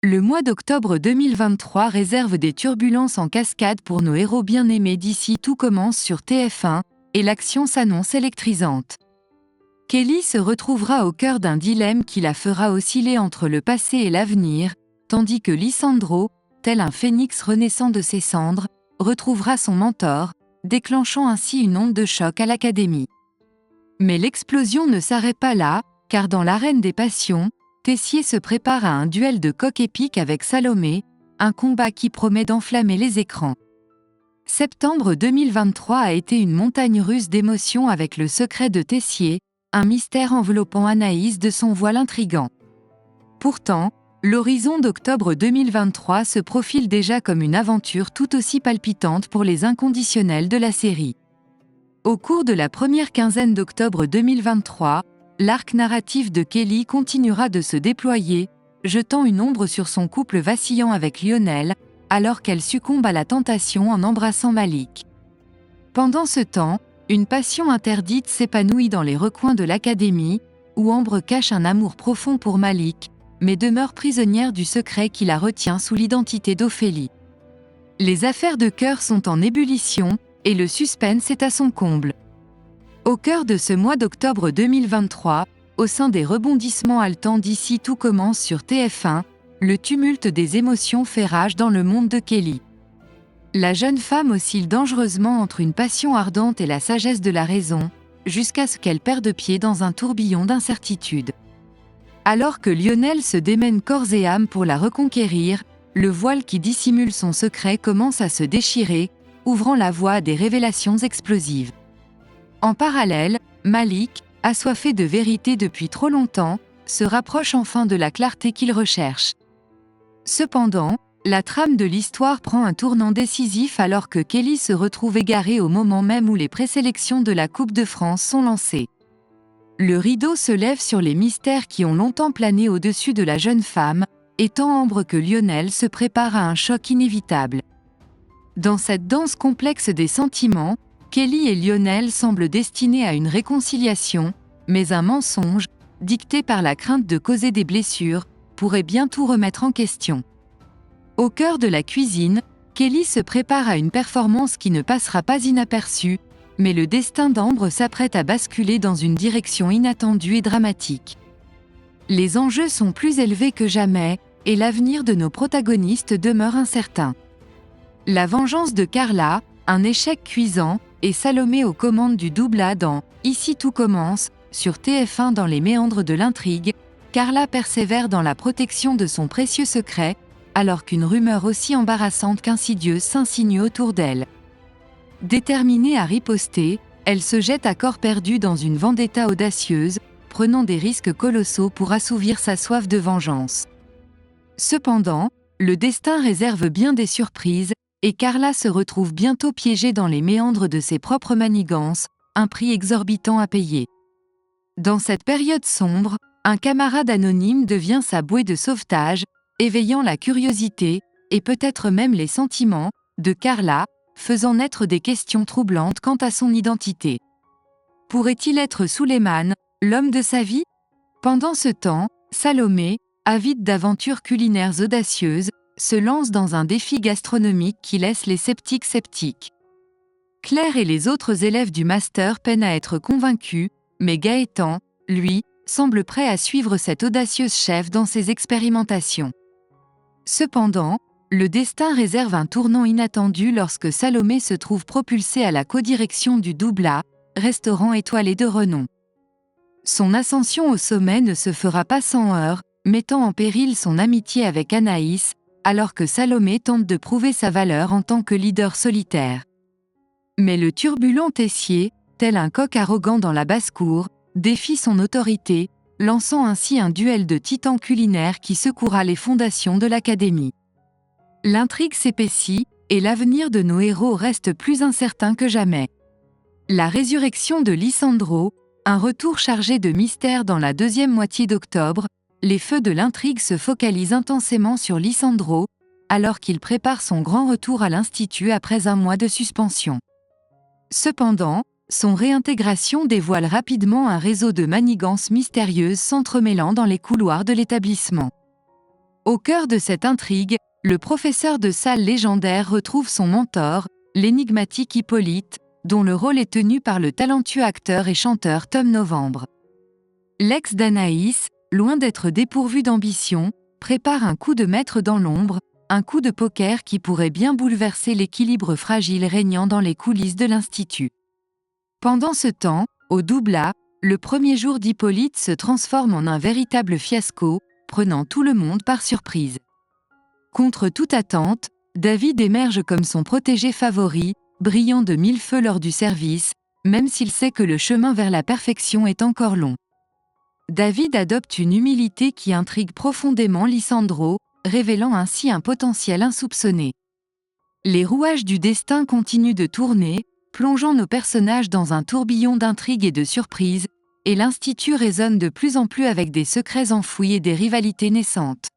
Le mois d'octobre 2023 réserve des turbulences en cascade pour nos héros bien-aimés d'ici Tout commence sur TF1, et l'action s'annonce électrisante. Kelly se retrouvera au cœur d'un dilemme qui la fera osciller entre le passé et l'avenir, tandis que Lisandro, tel un phénix renaissant de ses cendres, retrouvera son mentor, déclenchant ainsi une onde de choc à l'Académie. Mais l'explosion ne s'arrête pas là, car dans l'arène des passions, Tessier se prépare à un duel de coq épique avec Salomé, un combat qui promet d'enflammer les écrans. Septembre 2023 a été une montagne russe d'émotions avec le secret de Tessier, un mystère enveloppant Anaïs de son voile intrigant. Pourtant, l'horizon d'octobre 2023 se profile déjà comme une aventure tout aussi palpitante pour les inconditionnels de la série. Au cours de la première quinzaine d'octobre 2023, l'arc narratif de Kelly continuera de se déployer, jetant une ombre sur son couple vacillant avec Lionel, alors qu'elle succombe à la tentation en embrassant Malik. Pendant ce temps, une passion interdite s'épanouit dans les recoins de l'Académie, où Ambre cache un amour profond pour Malik, mais demeure prisonnière du secret qui la retient sous l'identité d'Ophélie. Les affaires de cœur sont en ébullition, et le suspense est à son comble. Au cœur de ce mois d'octobre 2023, au sein des rebondissements haletants d'ici Tout commence sur TF1, le tumulte des émotions fait rage dans le monde de Kelly. La jeune femme oscille dangereusement entre une passion ardente et la sagesse de la raison, jusqu'à ce qu'elle perde pied dans un tourbillon d'incertitude. Alors que Lionel se démène corps et âme pour la reconquérir, le voile qui dissimule son secret commence à se déchirer, ouvrant la voie à des révélations explosives. En parallèle, Malik, assoiffé de vérité depuis trop longtemps, se rapproche enfin de la clarté qu'il recherche. Cependant, la trame de l'histoire prend un tournant décisif alors que Kelly se retrouve égarée au moment même où les présélections de la Coupe de France sont lancées. Le rideau se lève sur les mystères qui ont longtemps plané au-dessus de la jeune femme, et tant Ambre que Lionel se préparent à un choc inévitable. Dans cette danse complexe des sentiments, Kelly et Lionel semblent destinés à une réconciliation, mais un mensonge, dicté par la crainte de causer des blessures, pourrait bien tout remettre en question. Au cœur de la cuisine, Kelly se prépare à une performance qui ne passera pas inaperçue, mais le destin d'Ambre s'apprête à basculer dans une direction inattendue et dramatique. Les enjeux sont plus élevés que jamais, et l'avenir de nos protagonistes demeure incertain. La vengeance de Carla, un échec cuisant, et Salomé aux commandes du double A dans Ici Tout commence, sur TF1 dans les méandres de l'intrigue, Carla persévère dans la protection de son précieux secret, alors qu'une rumeur aussi embarrassante qu'insidieuse s'insinue autour d'elle. Déterminée à riposter, elle se jette à corps perdu dans une vendetta audacieuse, prenant des risques colossaux pour assouvir sa soif de vengeance. Cependant, le destin réserve bien des surprises, et Carla se retrouve bientôt piégée dans les méandres de ses propres manigances, un prix exorbitant à payer. Dans cette période sombre, un camarade anonyme devient sa bouée de sauvetage, éveillant la curiosité, et peut-être même les sentiments, de Carla, faisant naître des questions troublantes quant à son identité. Pourrait-il être Suleiman, l'homme de sa vie ? Pendant ce temps, Salomé, avide d'aventures culinaires audacieuses, se lance dans un défi gastronomique qui laisse les sceptiques sceptiques. Claire et les autres élèves du master peinent à être convaincus, mais Gaëtan, lui, semble prêt à suivre cette audacieuse chef dans ses expérimentations. Cependant, le destin réserve un tournant inattendu lorsque Salomé se trouve propulsée à la codirection du Double A, restaurant étoilé de renom. Son ascension au sommet ne se fera pas sans heurts, mettant en péril son amitié avec Anaïs, alors que Salomé tente de prouver sa valeur en tant que leader solitaire. Mais le turbulent Tessier, tel un coq arrogant dans la basse-cour, défie son autorité, lançant ainsi un duel de titans culinaires qui secouera les fondations de l'Académie. L'intrigue s'épaissit, et l'avenir de nos héros reste plus incertain que jamais. La résurrection de Lisandro, un retour chargé de mystère dans la deuxième moitié d'octobre, les feux de l'intrigue se focalisent intensément sur Lisandro, alors qu'il prépare son grand retour à l'Institut après un mois de suspension. Cependant, son réintégration dévoile rapidement un réseau de manigances mystérieuses s'entremêlant dans les couloirs de l'établissement. Au cœur de cette intrigue, le professeur de salle légendaire retrouve son mentor, l'énigmatique Hippolyte, dont le rôle est tenu par le talentueux acteur et chanteur Tom Novembre. L'ex d'Anaïs, loin d'être dépourvu d'ambition, prépare un coup de maître dans l'ombre, un coup de poker qui pourrait bien bouleverser l'équilibre fragile régnant dans les coulisses de l'Institut. Pendant ce temps, au Doubla, le premier jour d'Hippolyte se transforme en un véritable fiasco, prenant tout le monde par surprise. Contre toute attente, David émerge comme son protégé favori, brillant de mille feux lors du service, même s'il sait que le chemin vers la perfection est encore long. David adopte une humilité qui intrigue profondément Lisandro, révélant ainsi un potentiel insoupçonné. Les rouages du destin continuent de tourner, plongeant nos personnages dans un tourbillon d'intrigues et de surprises, et l'Institut résonne de plus en plus avec des secrets enfouis et des rivalités naissantes.